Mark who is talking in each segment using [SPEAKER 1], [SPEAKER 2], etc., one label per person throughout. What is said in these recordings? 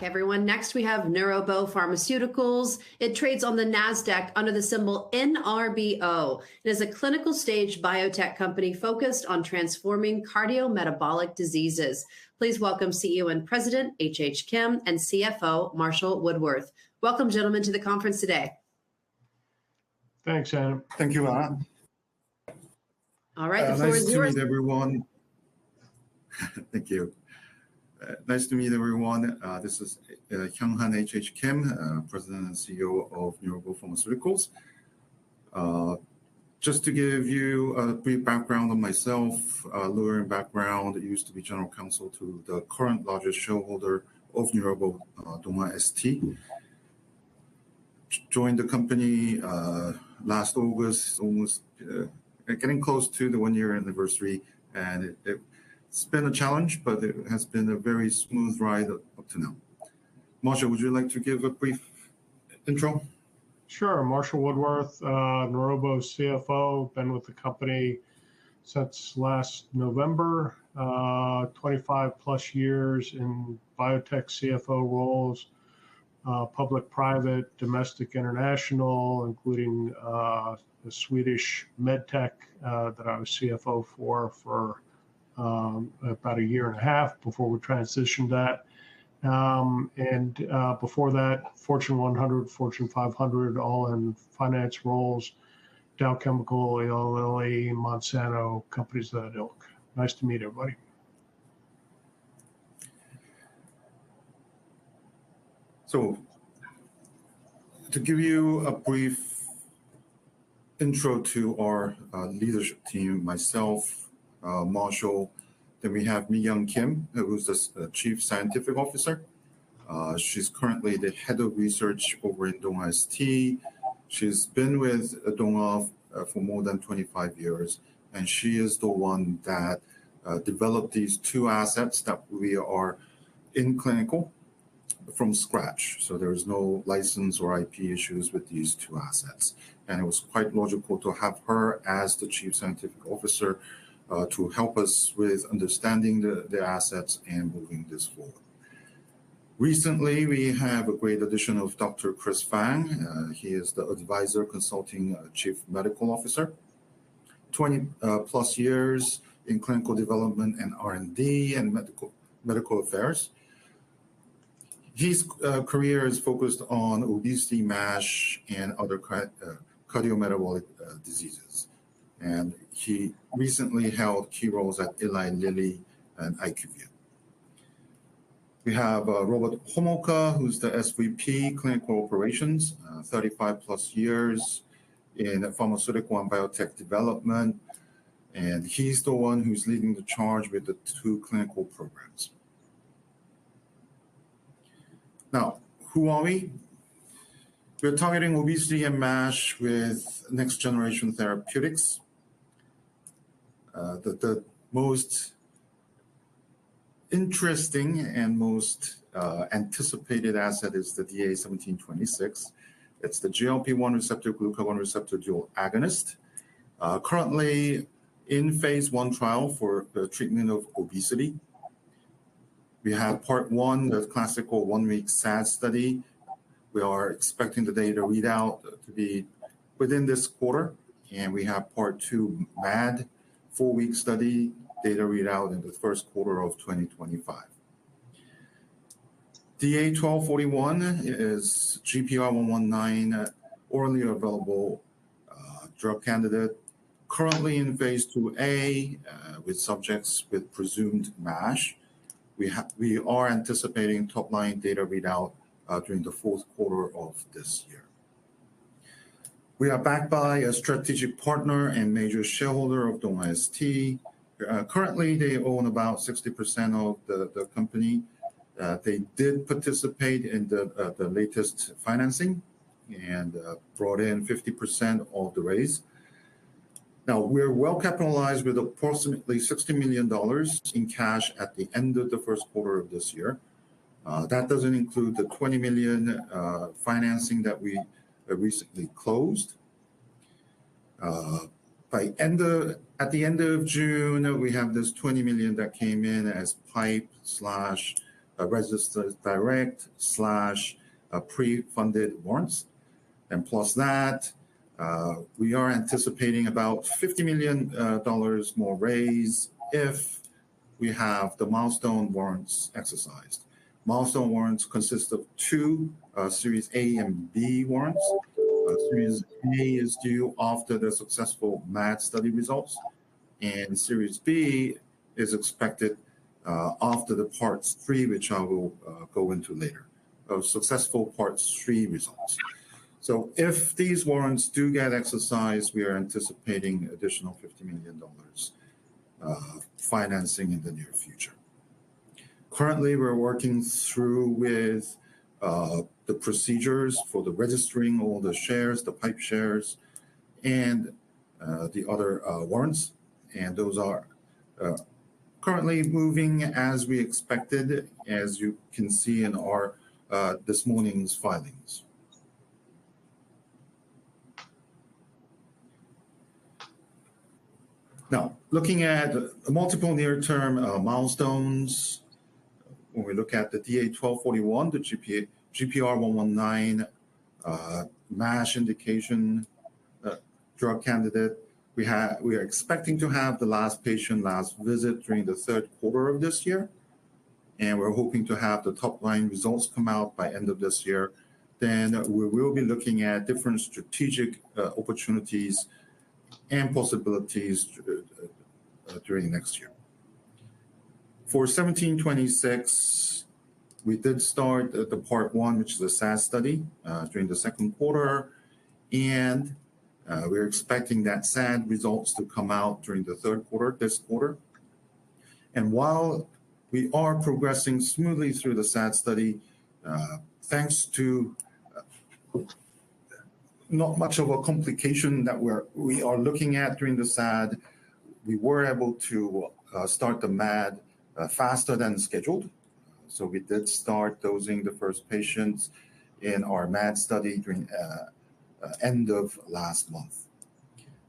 [SPEAKER 1] back, everyone. Next, we have NeuroBo Pharmaceuticals. It trades on the NASDAQ under the symbol NRBO. It is a clinical stage biotech company focused on transforming cardiometabolic diseases. Please welcome CEO and President H.H. Kim and CFO Marshall Woodworth. Welcome, gentlemen, to the conference today.
[SPEAKER 2] Thanks, Anna.
[SPEAKER 3] Thank you, Anna.
[SPEAKER 1] All right, the floor is yours.
[SPEAKER 3] Nice to meet everyone. Thank you. Nice to meet everyone. This is Hyung H.H. Kim, President and CEO of NeuroBo Pharmaceuticals. Just to give you a brief background on myself, lawyer background, I used to be general counsel to the current largest shareholder of NeuroBo, Dong-A ST. Joined the company last August, almost getting close to the 1-year anniversary, and it's been a challenge, but it has been a very smooth ride up to now. Marshall, would you like to give a brief intro?
[SPEAKER 2] Sure. Marshall Woodworth, NeuroBo CFO, been with the company since last November, 25 plus years in biotech CFO roles, public, private, domestic, international, including the Swedish medtech that I was CFO for about 1.5 years before we transitioned that. And before that, Fortune 100, Fortune 500, all in finance roles, Dow Chemical, Eli Lilly, Monsanto, companies of that ilk. Nice to meet everybody.
[SPEAKER 3] So, to give you a brief intro to our leadership team, myself, Marshall, then we have Heon Kim, who's the Chief Scientific Officer. She's currently the Head of Research over in Dong-A ST. She's been with Dong-A for more than 25 years, and she is the one that developed these 2 assets that we are in clinical from scratch. So there's no license or IP issues with these 2 assets. And it was quite logical to have her as the Chief Scientific Officer to help us with understanding the assets and moving this forward. Recently, we have a great addition of Dr. Chris Fang. He is the Advisor Consulting Chief Medical Officer. 20 plus years in clinical development and R&D and medical affairs. His career is focused on obesity, MASH, and other cardiometabolic diseases. And he recently held key roles at Eli Lilly and IQVIA. We have Robert Homolka, who's the SVP Clinical Operations, 35 plus years in pharmaceutical and biotech development. And he's the one who's leading the charge with the 2 clinical programs. Now, who are we? We're targeting obesity and MASH with next generation therapeutics. The most interesting and most anticipated asset is the DA-1726. It's the GLP-1 receptor, glucagon receptor dual agonist. Currently in phase 1 trial for the treatment of obesity. We have part 1, the classical 1-week SAD study. We are expecting the data readout to be within this quarter. And we have part 2, MAD, 4-week study, data readout in the first quarter of 2025. DA-1241 is GPR119, orally available drug candidate, currently in phase 2A with subjects with presumed MASH. We are anticipating top-line data readout during the 4th quarter of this year. We are backed by a strategic partner and major shareholder of Dong-A ST. Currently, they own about 60% of the company. They did participate in the latest financing and brought in 50% of the raise. Now, we're well capitalized with approximately $60 million in cash at the end of the 1st quarter of this year. That doesn't include the $20 million financing that we recently closed. At the end of June, we have this $20 million that came in as PIPE / registered direct / pre-funded warrants. And plus that, we are anticipating about $50 million more raise if we have the milestone warrants exercised. Milestone warrants consist of two Series A and B warrants. Series A is due after the successful MAD study results, and Series B is expected after the Part 3, which I will go into later, of successful Part 3 results. So if these warrants do get exercised, we are anticipating additional $50 million financing in the near future. Currently, we're working through with the procedures for the registering all the shares, the PIPE shares, and the other warrants. And those are currently moving as we expected, as you can see in our this morning's filings. Now, looking at multiple near-term milestones, when we look at the DA1241, the GPR119 MASH indication drug candidate, we are expecting to have the last patient last visit during the third quarter of this year, and we're hoping to have the top-line results come out by end of this year. Then we will be looking at different strategic opportunities and possibilities during next year. For 1726, we did start the Part 1, which is a SAD study, during the second quarter, and we're expecting that SAD results to come out during the third quarter, this quarter. And while we are progressing smoothly through the SAD study, thanks to not much of a complication that we are looking at during the SAD, we were able to start the MAD faster than scheduled. So we did start dosing the first patients in our MAD study during end of last month.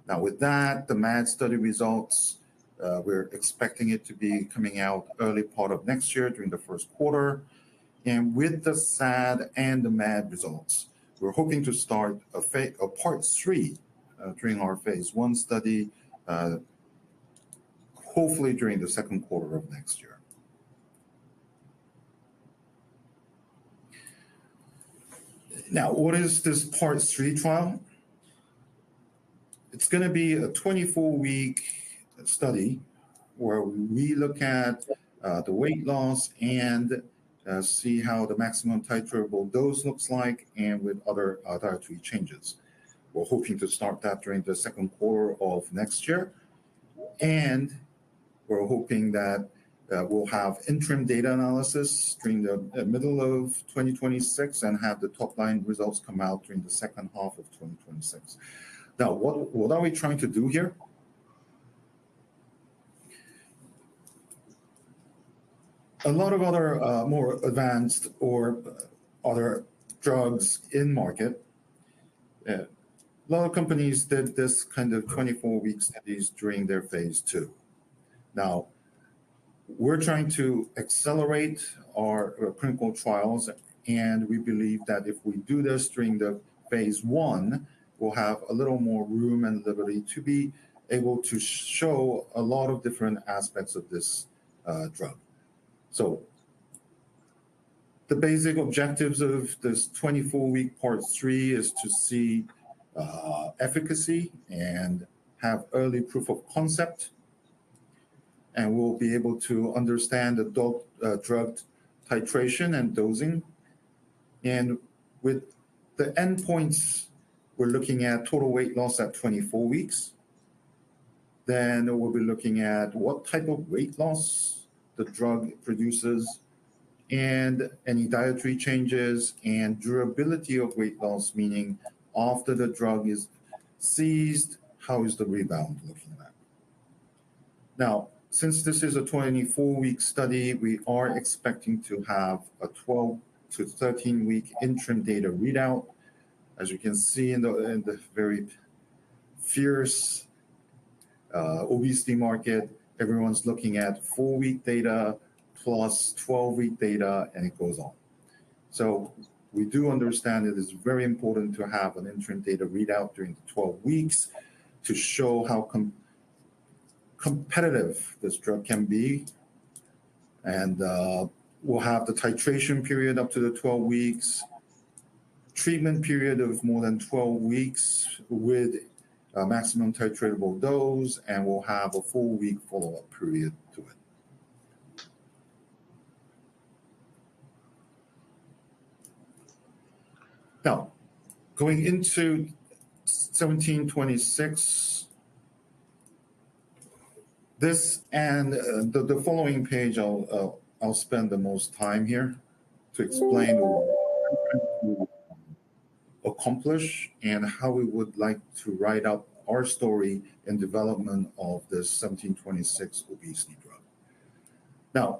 [SPEAKER 3] Now with that, the MAD study results, we're expecting it to be coming out early part of next year during the first quarter. And with the SAD and the MAD results, we're hoping to start a Part 3 during our phase 1 study, hopefully during the second quarter of next year. Now, what is this Part 3 trial? It's going to be a 24-week study where we look at the weight loss and see how the maximum titrable dose looks like, and with other dietary changes. We're hoping to start that during the second quarter of next year. And we're hoping that we'll have interim data analysis during the middle of 2026 and have the top-line results come out during the second half of 2026. Now, what are we trying to do here? A lot of other more advanced or other drugs in market, a lot of companies did this kind of 24-week studies during their phase 2. Now, we're trying to accelerate our clinical trials, and we believe that if we do this during the phase 1, we'll have a little more room and liberty to be able to show a lot of different aspects of this drug. So the basic objectives of this 24-week Part 3 is to see efficacy and have early proof of concept. And we'll be able to understand the drug titration and dosing. And with the endpoints, we're looking at total weight loss at 24 weeks. Then we'll be looking at what type of weight loss the drug produces, and any dietary changes, and durability of weight loss, meaning after the drug is ceased, how is the rebound looking like? Now, since this is a 24-week study, we are expecting to have a 12 to 13-week interim data readout. As you can see in the very fierce obesity market, everyone's looking at 4-week data plus 12-week data, and it goes on. So we do understand it is very important to have an interim data readout during the 12 weeks to show how competitive this drug can be. And we'll have the titration period up to the 12 weeks, treatment period of more than 12 weeks with a maximum titratable dose, and we'll have a 4-week follow-up period to it. Now, going into 1726, this and the following page, I'll spend the most time here to explain what we accomplish and how we would like to write up our story in development of this 1726 obesity drug. Now,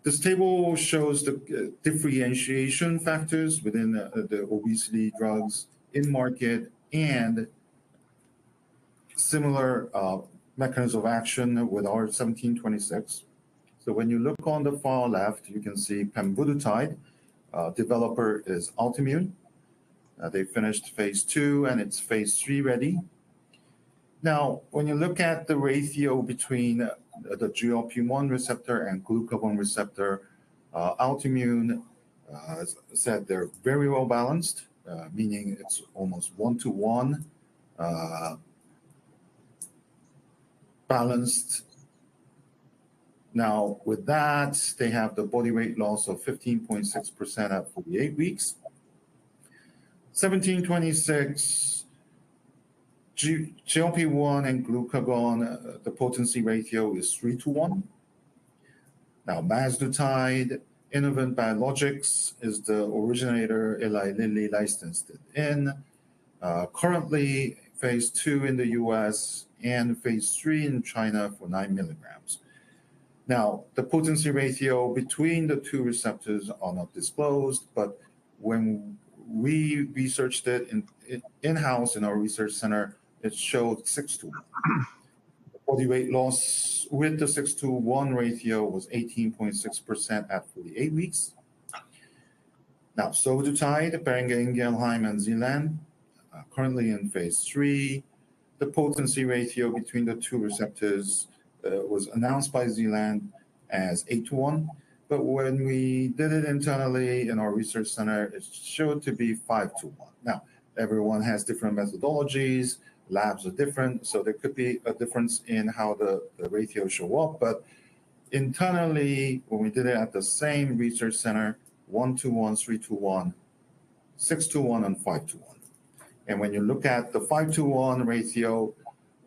[SPEAKER 3] this table shows the differentiation factors within the obesity drugs in market and similar mechanism of action with our 1726. So when you look on the far left, you can see pemvidutide. Developer is Altimmune. They finished phase 2 and it's phase 3 ready. Now, when you look at the ratio between the GLP-1 receptor and glucagon receptor, Altimmune said they're very well balanced, meaning it's almost 1-to-1 balanced. Now, with that, they have the body weight loss of 15.6% at 48 weeks. 1726, GLP-1 and glucagon, the potency ratio is 3-to-1. Now, mazdutide, Innovent Biologics is the originator. Eli Lilly licensed it in. Currently, phase 2 in the US and phase 3 in China for 9 milligrams. Now, the potency ratio between the two receptors are not disclosed, but when we researched it in-house in our research center, it showed 6-to-1. Body weight loss with the 6-to-1 ratio was 18.6% at 48 weeks. Now, survodutide, Boehringer Ingelheim, and Zealand, currently in phase 3. The potency ratio between the two receptors was announced by Zealand as 8-to-1. But when we did it internally in our research center, it showed to be 5-to-1. Now, everyone has different methodologies, labs are different, so there could be a difference in how the ratios show up. But internally, when we did it at the same research center, 1-to-1, 3-to-1, 6-to-1, and 5-to-1. And when you look at the 5-to-1 ratio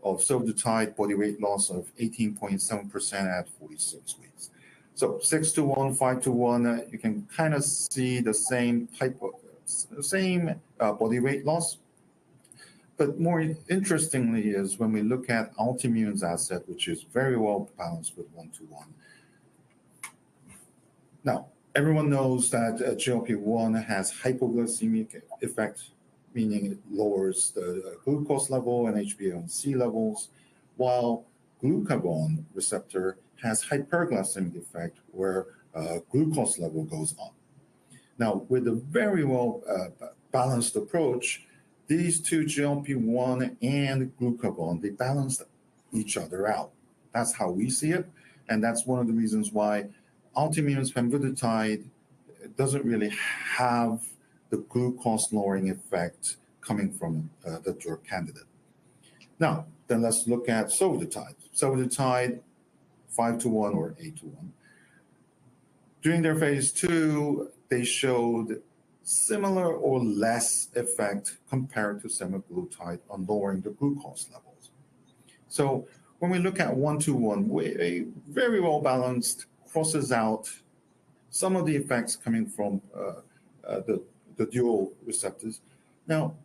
[SPEAKER 3] of survodutide, body weight loss of 18.7% at 46 weeks. So 6-to-1, 5-to-1, you can kind of see the same type of, body weight loss. But more interestingly is when we look at Altimmune's asset, which is very well balanced with 1-to-1. Now, everyone knows that GLP-1 has hypoglycemic effect, meaning it lowers the glucose level and HbA1c levels, while glucagon receptor has hyperglycemic effect where glucose level goes up. Now, with a very well balanced approach, these two GLP-1 and glucagon, they balance each other out. That's how we see it, and that's one of the reasons why Altimmune's pemvidutide doesn't really have the glucose-lowering effect coming from the drug candidate. Now, then let's look at survodutide. Survodutide, 5-to-1 or 8-to-1. During their phase 2, they showed similar or less effect compared to semaglutide on lowering the glucose levels. So when we look at 1-to-1, a very well balanced, crosses out some of the effects coming from the dual receptors. Now,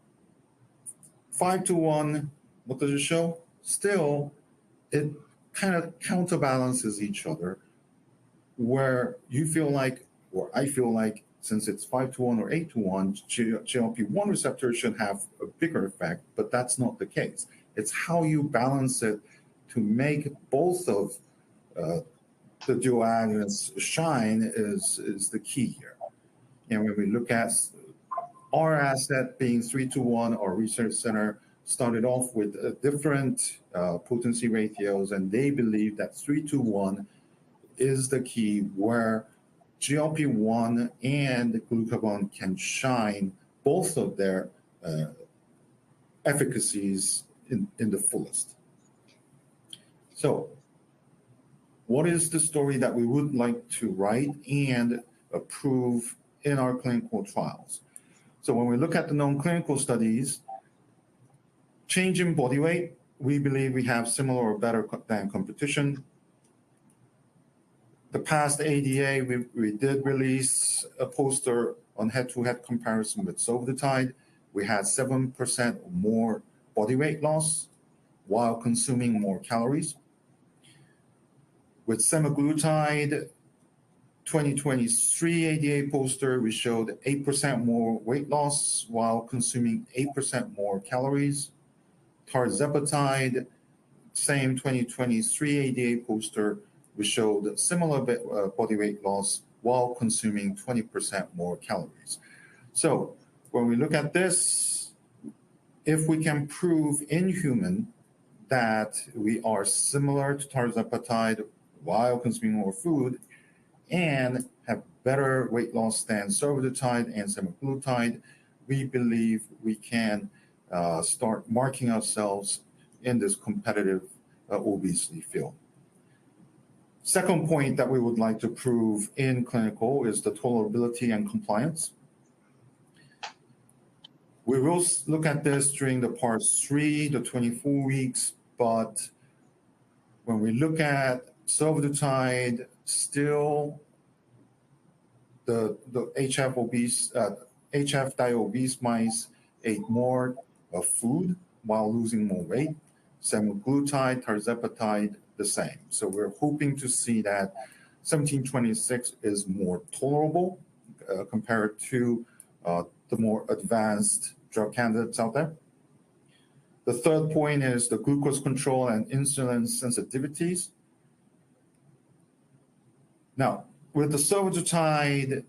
[SPEAKER 3] 5-to-1, what does it show? Still, it kind of counterbalances each other, where you feel like, or I feel like, since it's 5-to-1 or 8-to-1, GLP-1 receptor should have a bigger effect, but that's not the case. It's how you balance it to make both of the dual agonists shine is the key here. And when we look at our asset being 3-to-1, our research center started off with different potency ratios, and they believe that 3-to-1 is the key where GLP-1 and glucagon can shine both of their efficacies in the fullest. So what is the story that we would like to write and approve in our clinical trials? So when we look at the non-clinical studies, change in body weight, we believe we have similar or better than competition. The past ADA, we did release a poster on head-to-head comparison with survodutide. We had 7% more body weight loss while consuming more calories. With semaglutide, 2023 ADA poster, we showed 8% more weight loss while consuming 8% more calories. Tirzepatide, same 2023 ADA poster, we showed similar body weight loss while consuming 20% more calories. So when we look at this, if we can prove in human that we are similar to tirzepatide while consuming more food and have better weight loss than survodutide and semaglutide, we believe we can start marking ourselves in this competitive obesity field. Second point that we would like to prove in clinical is the tolerability and compliance. We will look at this during the part 3, the 24 weeks, but when we look at survodutide, still the HF diobese mice ate more of food while losing more weight. Semaglutide, tirzepatide, the same. So we're hoping to see that 1726 is more tolerable compared to the more advanced drug candidates out there. The third point is the glucose control and insulin sensitivities. Now, with the survodutide,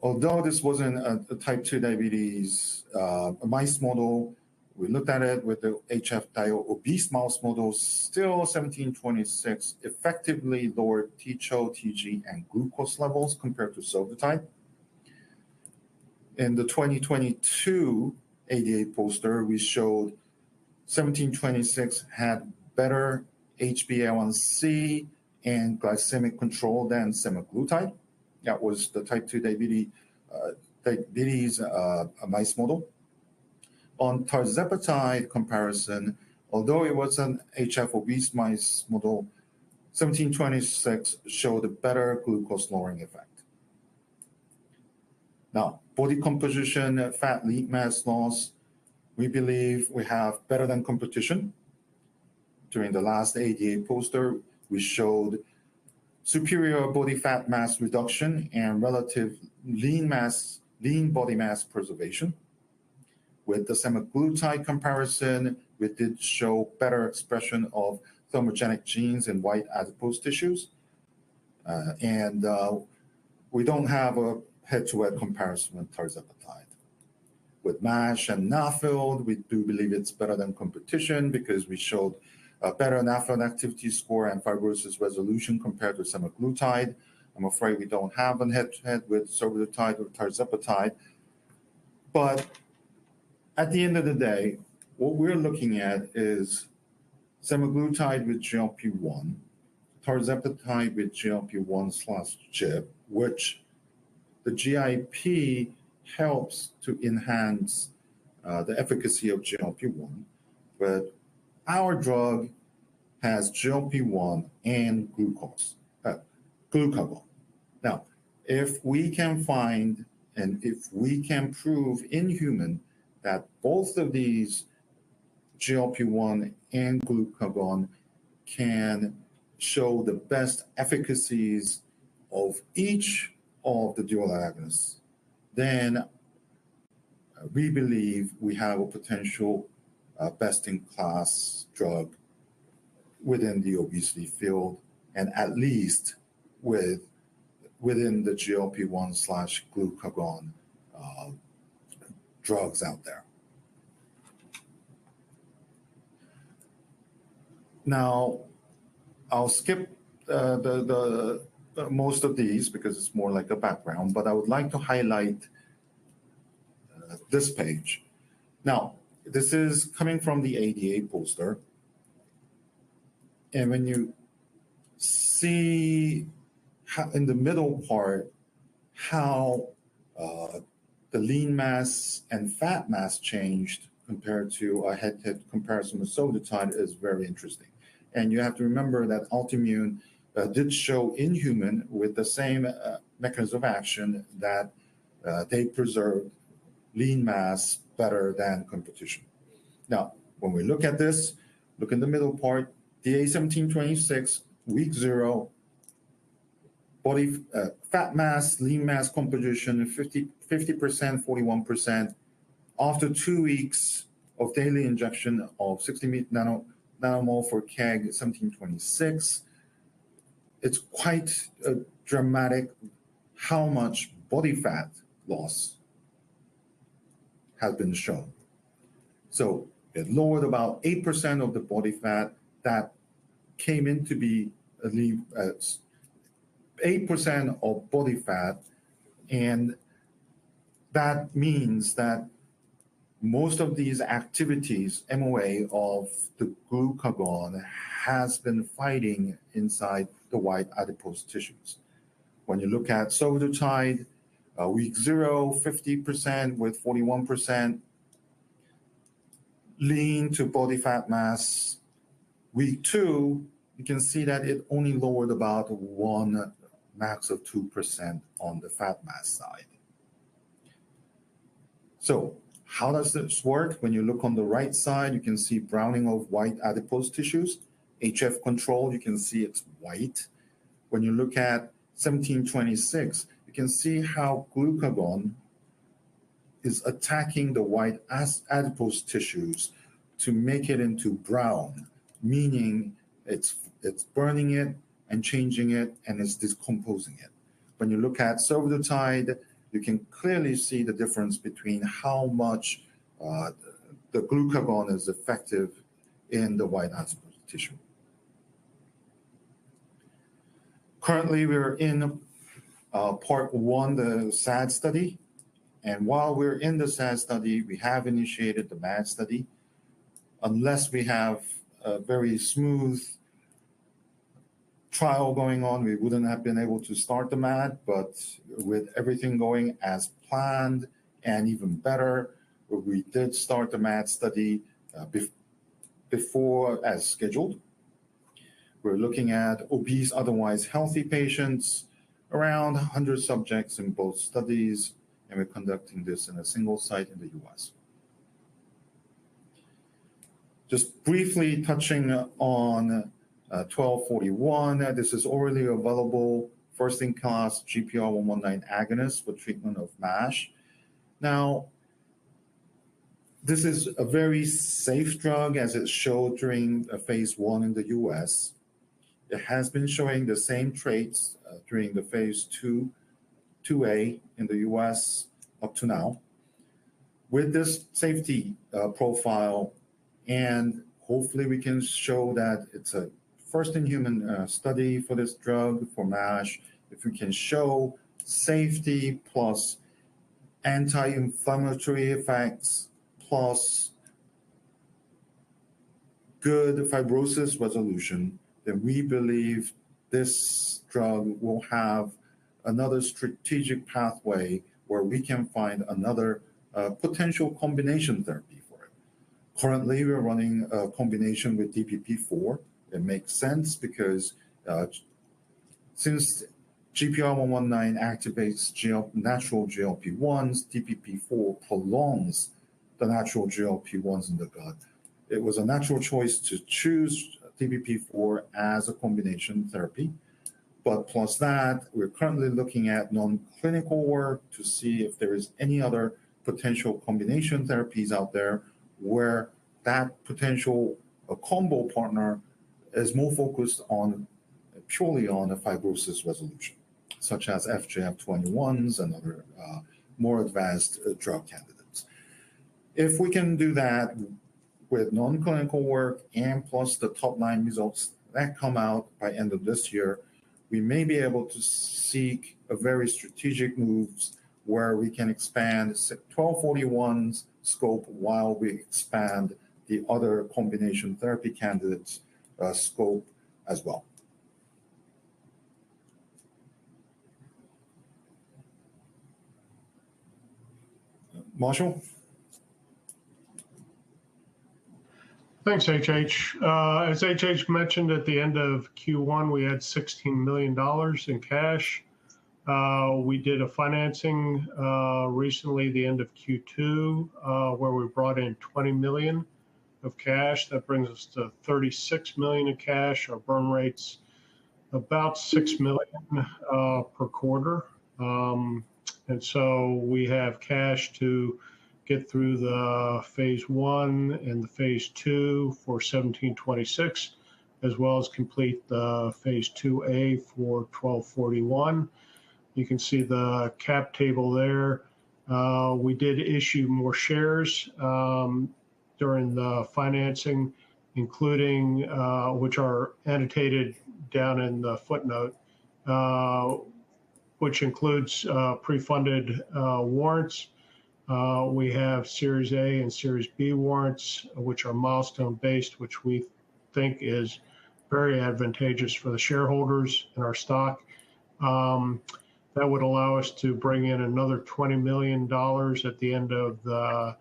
[SPEAKER 3] although this wasn't a type 2 diabetes a mice model, we looked at it with the HF obese mouse model, still 1726 effectively lowered TCHO, TG, and glucose levels compared to survodutide. In the 2022 ADA poster, we showed 1726 had better HbA1c and glycemic control than semaglutide. That was the type 2 diabetes mice model. On tirzepatide comparison, although it was an HF obese mice model, 1726 showed a better glucose lowering effect. Now, body composition, fat lean mass loss, we believe we have better than competition. During the last ADA poster, we showed superior body fat mass reduction and relative lean body mass preservation. With the semaglutide comparison, we did show better expression of thermogenic genes in white adipose tissues. We don't have a head-to-head comparison with tirzepatide. With MASH and NAFLD, we do believe it's better than competition because we showed a better NAFLD activity score and fibrosis resolution compared to semaglutide. I'm afraid we don't have a head-to-head with survodutide or tirzepatide. But at the end of the day, what we're looking at is semaglutide with GLP-1, tirzepatide with GLP-1/GIP, which the GIP helps to enhance the efficacy of GLP-1. But our drug has GLP-1 and glucagon. Now, if we can find and if we can prove in human that both of these GLP-1 and glucagon can show the best efficacies of each of the dual agonists, then we believe we have a potential best-in-class drug within the obesity field and at least within the GLP-1/glucagon drugs out there. Now, I'll skip the most of these because it's more like a background, but I would like to highlight this page. Now, this is coming from the ADA poster. And when you see in the middle part how the lean mass and fat mass changed compared to a head-to-head comparison with survodutide is very interesting. And you have to remember that Altimmune did show in human with the same mechanism of action that they preserved lean mass better than competition. Now, when we look at this, look in the middle part, DA 1726, week 0, body fat mass, lean mass composition, 50%, 41%. After 2 weeks of daily injection of 60 nanomole for keg 1726, it's quite dramatic how much body fat loss has been shown. So it lowered about 8% of the body fat that came in to be 8% of body fat, and that means that most of these activities, MOA of the glucagon, has been fighting inside the white adipose tissues. When you look at survodutide, week 0, 50% with 41% lean to body fat mass. Week 2, you can see that it only lowered about 1, max of 2% on the fat mass side. So how does this work? When you look on the right side, you can see browning of white adipose tissues. HF control, you can see it's white. When you look at 1726, you can see how glucagon is attacking the white adipose tissues to make it into brown, meaning it's burning it and changing it, and it's decomposing it. When you look at survodutide, you can clearly see the difference between how much the glucagon is effective in the white adipose tissue. Currently, we're in part 1, the SAD study. And while we're in the SAD study, we have initiated the MAD study. Unless we have a very smooth trial going on, we wouldn't have been able to start the MAD, but with everything going as planned and even better, we did start the MAD study before as scheduled. We're looking at obese, otherwise healthy patients, around 100 subjects in both studies, and we're conducting this in a single site in the US. Just briefly touching on 1241, this is orally available, first-in-class GPR119 agonist for treatment of MASH. Now, this is a very safe drug as it showed during phase 1 in the US. It has been showing the same traits during the phase 2A in the US up to now. With this safety profile, and hopefully we can show that it's a first-in-human study for this drug for MASH. If we can show safety plus anti-inflammatory effects plus good fibrosis resolution, then we believe this drug will have another strategic pathway where we can find another potential combination therapy for it. Currently, we're running a combination with DPP-4. It makes sense because since GPR119 activates natural GLP-1s, DPP-4 prolongs the natural GLP-1s in the gut. It was a natural choice to choose DPP-4 as a combination therapy. But plus that, we're currently looking at non-clinical work to see if there is any other potential combination therapies out there where that potential combo partner is more focused on purely on a fibrosis resolution, such as FGF21s and other more advanced drug candidates. If we can do that with non-clinical work and plus the top-line results that come out by end of this year, we may be able to seek a very strategic moves where we can expand 1241's scope while we expand the other combination therapy candidates scope as well. Marshall?
[SPEAKER 2] Thanks, HH. As HH mentioned, at the end of Q1, we had $16 million in cash. We did a financing recently, the end of Q2, where we brought in $20 million of cash. That brings us to $36 million in cash. Our burn rate's about $6 million per quarter. And so we have cash to get through the phase 1 and the phase 2 for 1726, as well as complete the phase 2A for 1241. You can see the cap table there. We did issue more shares during the financing, including which are annotated down in the footnote, which includes pre-funded warrants. We have Series A and Series B warrants, which are milestone-based, which we think is very advantageous for the shareholders in our stock. That would allow us to bring in another $20 million at the end of the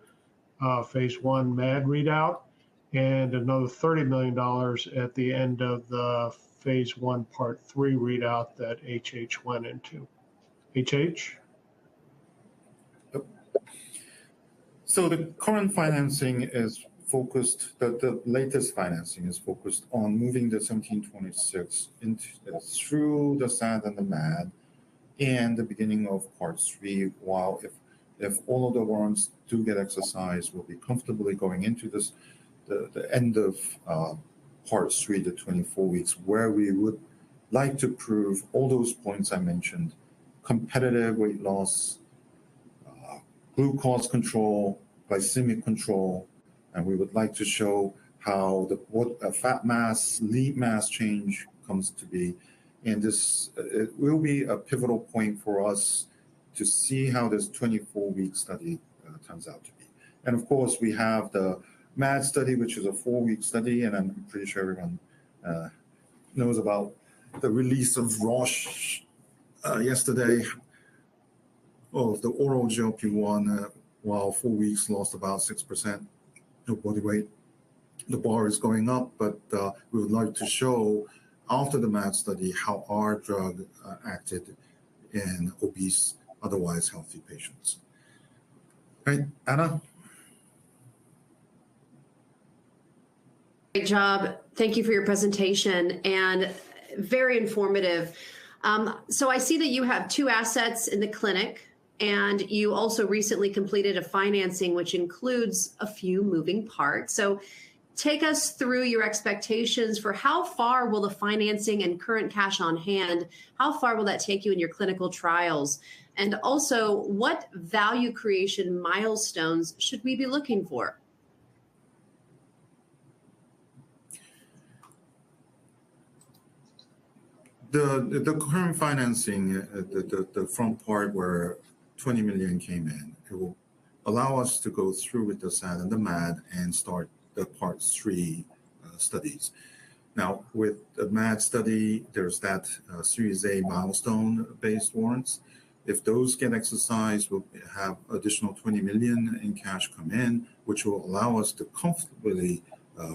[SPEAKER 2] phase 1 MAD readout, and another $30 million at the end of the phase 1 part 3 readout that HH went into. HH?
[SPEAKER 3] So the current financing is focused, the latest financing is focused on moving the 1726 through the SAD and the MAD and the beginning of part 3, while if all of the warrants do get exercised, we'll be comfortably going into this, the end of part 3, the 24 weeks, where we would like to prove all those points I mentioned: competitive weight loss, glucose control, glycemic control, and we would like to show how what a fat mass, lean mass change comes to be. And this it will be a pivotal point for us to see how this 24-week study turns out to be. And of course, we have the MAD study, which is a 4-week study, and I'm pretty sure everyone knows about the release of Roche yesterday of the oral GLP-1, while 4 weeks lost about 6% of body weight. The bar is going up, but we would like to show after the MAD study how our drug acted in obese, otherwise healthy patients. Right, Anna?
[SPEAKER 1] Great job. Thank you for your presentation, and very informative. So I see that you have 2 assets in the clinic, and you also recently completed a financing, which includes a few moving parts. So take us through your expectations for how far will the financing and current cash on hand, how far will that take you in your clinical trials? And also, what value creation milestones should we be looking for?
[SPEAKER 3] The current financing, the front part where 20 million came in, it will allow us to go through with the SAD and the MAD and start the part 3 studies. Now, with the MAD study, there's that Series A milestone-based warrants. If those get exercised, we'll have additional 20 million in cash come in, which will allow us to comfortably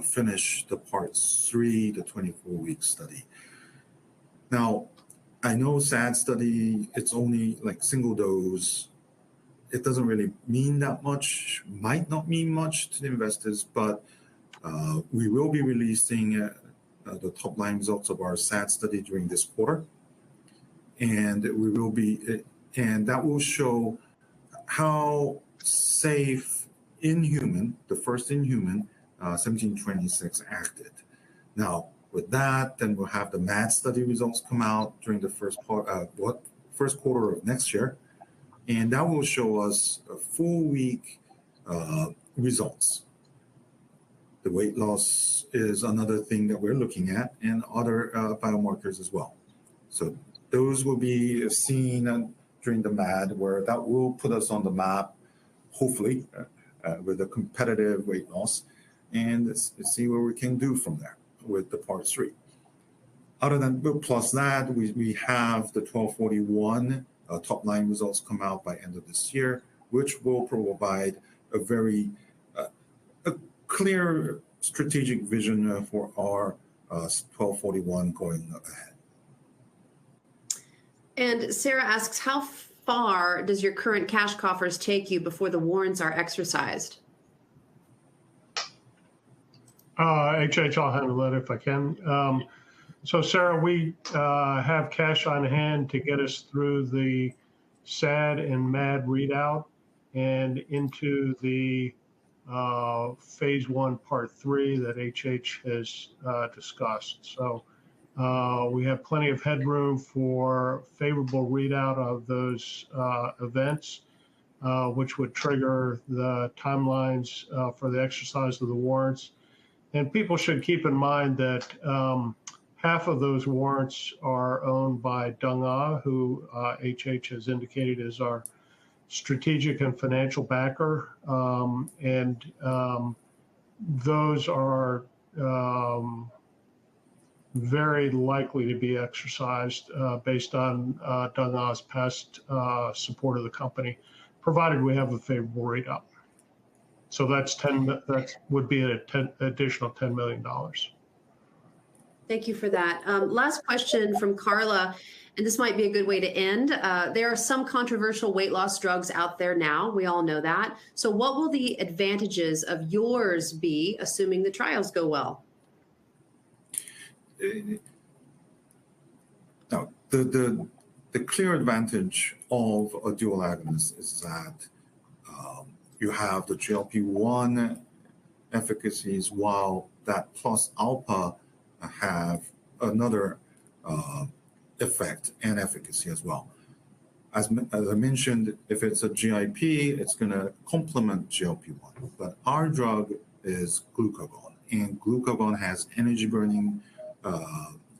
[SPEAKER 3] finish the part 3, the 24-week study. Now, I know SAD study, it's only like single dose. It doesn't really mean that much, might not mean much to the investors, but we will be releasing the top line results of our SAD study during this quarter. And we will be, and that will show how safe in human, the first in human, 1726 acted. Now, with that, then we'll have the MAD study results come out during the first quarter of next year. And that will show us a full week results. The weight loss is another thing that we're looking at, and other biomarkers as well. So those will be seen during the MAD, where that will put us on the map, hopefully, with a competitive weight loss, and let's see what we can do from there with the part 3. Other than plus that, we have the 1241 top line results come out by end of this year, which will provide a very a clear strategic vision for our 1241 going ahead.
[SPEAKER 1] And Sarah asks, how far does your current cash coffers take you before the warrants are exercised?
[SPEAKER 2] HH, I'll handle that if I can. So Sarah, we have cash on hand to get us through the SAD and MAD readout and into the phase 1 part 3 that HH has discussed. So we have plenty of headroom for favorable readout of those events, which would trigger the timelines for the exercise of the warrants. And people should keep in mind that half of those warrants are owned by Dong Ah, who HH has indicated is our strategic and financial backer. And those are very likely to be exercised based on Dong Ah's past support of the company, provided we have a favorable readout. So that would be an additional $10 million.
[SPEAKER 1] Thank you for that. Last question from Carla, and this might be a good way to end. There are some controversial weight loss drugs out there now. We all know that. So what will the advantages of yours be, assuming the trials go well?
[SPEAKER 3] Now, the clear advantage of a dual agonist is that you have the GLP-1 efficacies, while that plus alpha have another effect and efficacy as well. As I mentioned, if it's a GIP, it's going to complement GLP-1. But our drug is glucagon, and glucagon has energy burning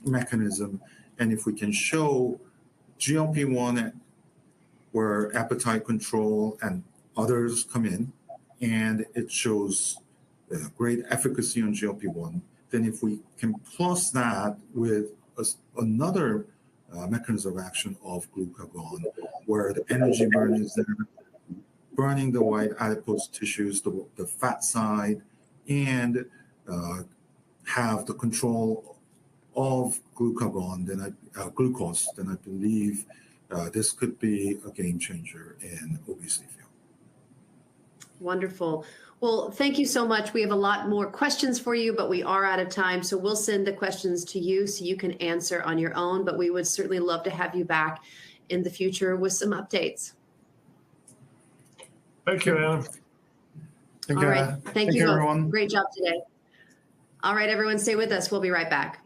[SPEAKER 3] mechanism. And if we can show GLP-1 where appetite control and others come in, and it shows great efficacy on GLP-1, then if we can plus that with another mechanism of action of glucagon, where the energy burn is there, burning the white adipose tissues, the fat side, and have the control of glucagon, glucose, then I believe this could be a game changer in obesity field.
[SPEAKER 1] Wonderful. Well, thank you so much. We have a lot more questions for you, but we are out of time. So we'll send the questions to you so you can answer on your own. But we would certainly love to have you back in the future with some updates.
[SPEAKER 2] Thank you, Anna.
[SPEAKER 1] All right. Thank you,
[SPEAKER 3] everyone.
[SPEAKER 1] Great job today. All right, everyone, stay with us. We'll be right back.